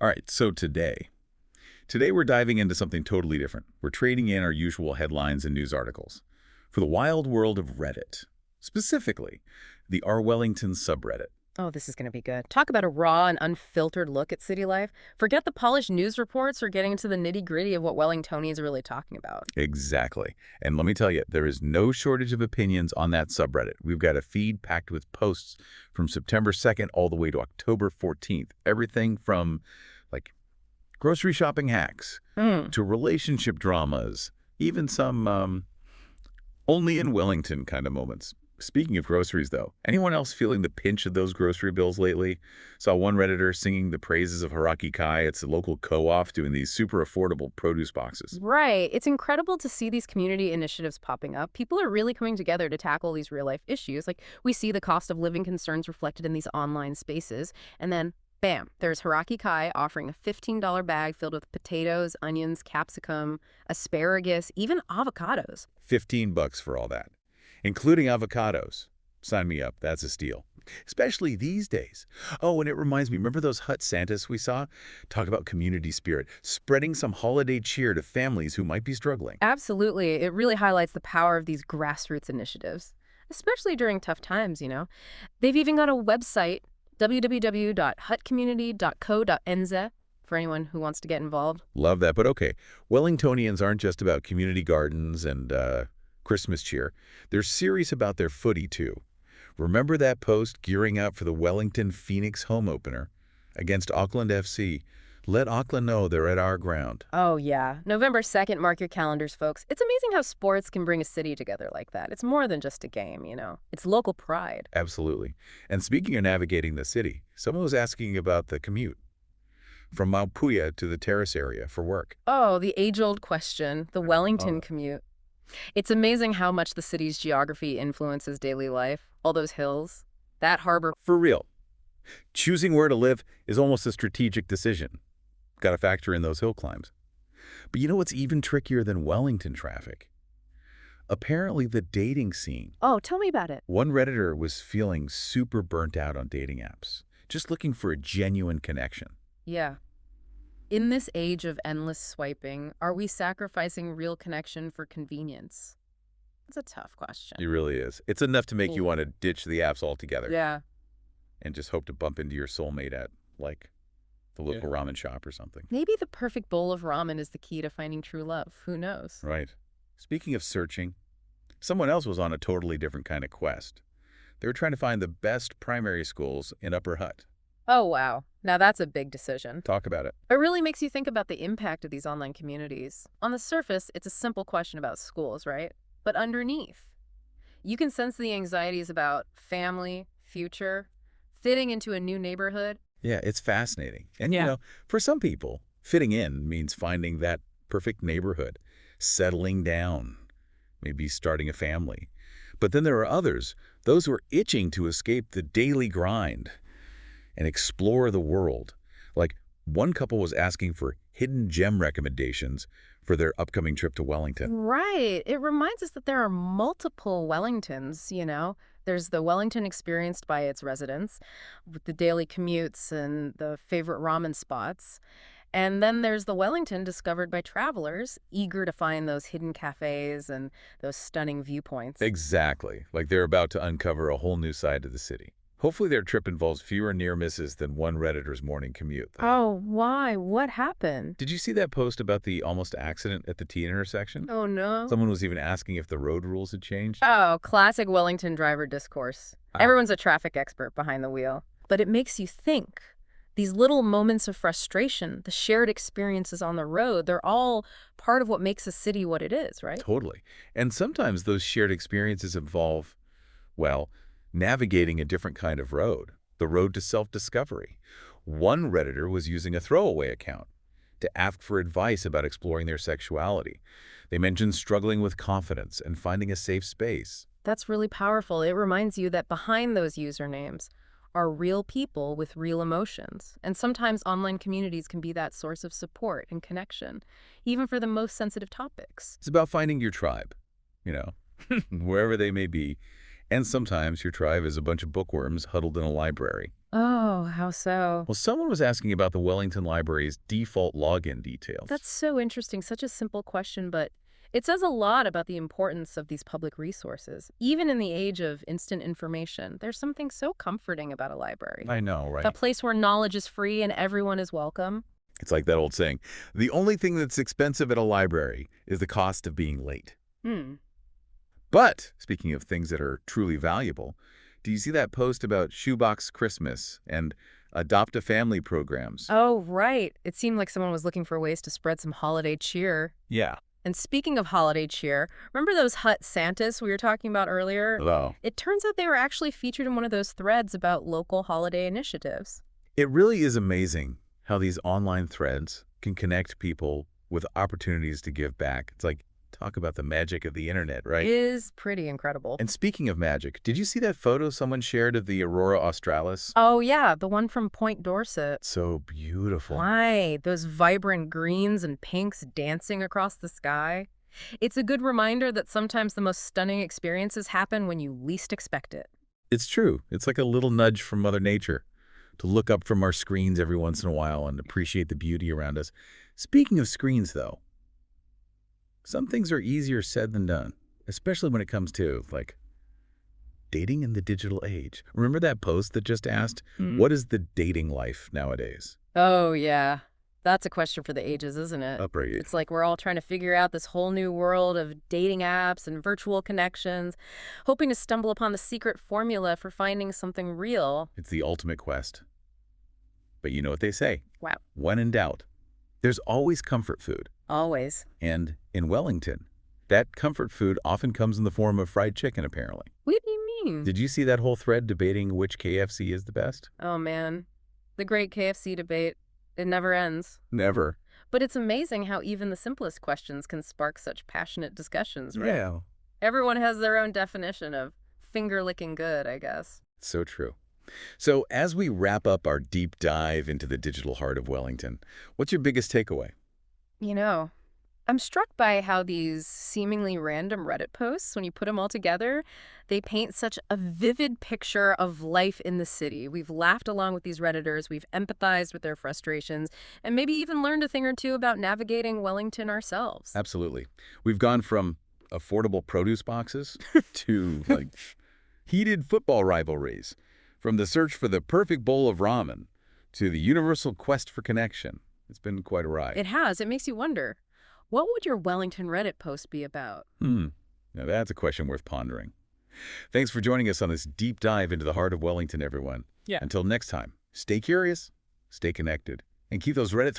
All right, so today we're diving into something totally different. We're trading in our usual headlines and news articles for the wild world of Reddit, specifically the Wellington subreddit. Oh, this is going to be good. Talk about a raw and unfiltered look at city life. Forget the polished news reports or getting into the nitty-gritty of what Wellingtonians are really talking about. Exactly. And let me tell you, there is no shortage of opinions on that subreddit. We've got a feed packed with posts from September 2nd all the way to October 14th. Everything from, like, grocery shopping hacks Hmm. to relationship dramas, even some only in Wellington kind of moments. Speaking of groceries, though, anyone else feeling the pinch of those grocery bills lately? Saw one Redditor singing the praises of Haraki Kai. It's a local co-op doing these super affordable produce boxes. Right. It's incredible to see these community initiatives popping up. People are really coming together to tackle these real-life issues. Like, we see the cost of living concerns reflected in these online spaces, and then bam, there's Haraki Kai offering a $15 bag filled with potatoes, onions, capsicum, asparagus, even avocados. 15 bucks for all that, including avocados. Sign me up. That's a steal. Especially these days. Oh, and it reminds me, remember those hut Santas we saw? Talk about community spirit, spreading some holiday cheer to families who might be struggling. Absolutely. It really highlights the power of these grassroots initiatives, especially during tough times. They've even got a website, www.hutcommunity.co.nz, for anyone who wants to get involved. Love that. But okay, Wellingtonians aren't just about community gardens and Christmas cheer. They're serious about their footy, too. Remember that post gearing up for the Wellington Phoenix home opener against Auckland FC? Let Auckland know they're at our ground. Oh, yeah. November 2nd, mark your calendars, folks. It's amazing how sports can bring a city together like that. It's more than just a game. It's local pride. Absolutely. And speaking of navigating the city, someone was asking about the commute from Maupuia to the terrace area for work. Oh, the age-old question, the Wellington commute. It's amazing how much the city's geography influences daily life. All those hills, that harbor. For real. Choosing where to live is almost a strategic decision. Got to factor in those hill climbs. But you know what's even trickier than Wellington traffic? Apparently the dating scene. Oh, tell me about it. One Redditor was feeling super burnt out on dating apps, just looking for a genuine connection. Yeah. In this age of endless swiping, are we sacrificing real connection for convenience? It's a tough question. It really is. It's enough to make you Ooh. want to ditch the apps altogether Yeah. and just hope to bump into your soulmate at, like, the local ramen shop or something. Maybe the perfect bowl of ramen is the key to finding true love. Who knows? Right. Speaking of searching, someone else was on a totally different kind of quest. They were trying to find the best primary schools in Upper Hutt. Oh, wow. Now that's a big decision. Talk about it. It really makes you think about the impact of these online communities. On the surface, it's a simple question about schools, right? But underneath, you can sense the anxieties about family, future, fitting into a new neighborhood. Yeah, it's fascinating. And, Yeah. for some people, fitting in means finding that perfect neighborhood, settling down, maybe starting a family. But then there are others, those who are itching to escape the daily grind and explore the world. Like, one couple was asking for hidden gem recommendations for their upcoming trip to Wellington. Right. It reminds us that there are multiple Wellingtons. There's the Wellington experienced by its residents, with the daily commutes and the favorite ramen spots. And then there's the Wellington discovered by travelers, eager to find those hidden cafes and those stunning viewpoints. Exactly. Like they're about to uncover a whole new side of the city. Hopefully their trip involves fewer near misses than one Redditor's morning commute, though. Oh, why? What happened? Did you see that post about the almost accident at the T intersection? Oh, no. Someone was even asking if the road rules had changed. Oh, classic Wellington driver discourse. Ah. Everyone's a traffic expert behind the wheel. But it makes you think. These little moments of frustration, the shared experiences on the road, they're all part of what makes a city what it is, right? Totally. And sometimes those shared experiences involve, well, navigating a different kind of road, the road to self-discovery. One Redditor was using a throwaway account to ask for advice about exploring their sexuality. They mentioned struggling with confidence and finding a safe space. That's really powerful. It reminds you that behind those usernames are real people with real emotions. And sometimes online communities can be that source of support and connection, even for the most sensitive topics. It's about finding your tribe, wherever they may be. And sometimes your tribe is a bunch of bookworms huddled in a library. Oh, how so? Well, someone was asking about the Wellington Library's default login details. That's so interesting. Such a simple question, but it says a lot about the importance of these public resources. Even in the age of instant information, there's something so comforting about a library. I know, A right? place where knowledge is free and everyone is welcome. It's like that old saying, the only thing that's expensive at a library is the cost of being late. Hmm. But, speaking of things that are truly valuable, do you see that post about Shoebox Christmas and Adopt a Family programs? Oh, right. It seemed like someone was looking for ways to spread some holiday cheer. Yeah. And speaking of holiday cheer, remember those hut Santas we were talking about earlier? Hello. It turns out they were actually featured in one of those threads about local holiday initiatives. It really is amazing how these online threads can connect people with opportunities to give back. It's like, talk about the magic of the internet, right? Is pretty incredible. And speaking of magic, did you see that photo someone shared of the Aurora Australis? Oh, yeah, the one from Point Dorset. So beautiful. Why? Those vibrant greens and pinks dancing across the sky. It's a good reminder that sometimes the most stunning experiences happen when you least expect it. It's true. It's like a little nudge from Mother Nature to look up from our screens every once in a while and appreciate the beauty around us. Speaking of screens, though, some things are easier said than done, especially when it comes to, like, dating in the digital age. Remember that post that just asked, what is the dating life nowadays? Oh, yeah. That's a question for the ages, isn't it? Upright. It's like we're all trying to figure out this whole new world of dating apps and virtual connections, hoping to stumble upon the secret formula for finding something real. It's the ultimate quest. But you know what they say. Wow. When in doubt, there's always comfort food. Always. And in Wellington, that comfort food often comes in the form of fried chicken, apparently. What do you mean? Did you see that whole thread debating which KFC is the best? Oh, man. The great KFC debate. It never ends. Never. But it's amazing how even the simplest questions can spark such passionate discussions, right? Yeah. Everyone has their own definition of finger-licking good, I guess. So true. So as we wrap up our deep dive into the digital heart of Wellington, what's your biggest takeaway? You know, I'm struck by how these seemingly random Reddit posts, when you put them all together, they paint such a vivid picture of life in the city. We've laughed along with these Redditors, we've empathized with their frustrations, and maybe even learned a thing or two about navigating Wellington ourselves. Absolutely. We've gone from affordable produce boxes to, like, heated football rivalries, from the search for the perfect bowl of ramen to the universal quest for connection. It's been quite a ride. It has. It makes you wonder, what would your Wellington Reddit post be about? Now that's a question worth pondering. Thanks for joining us on this deep dive into the heart of Wellington, everyone. Yeah. Until next time, stay curious, stay connected, and keep those Reddit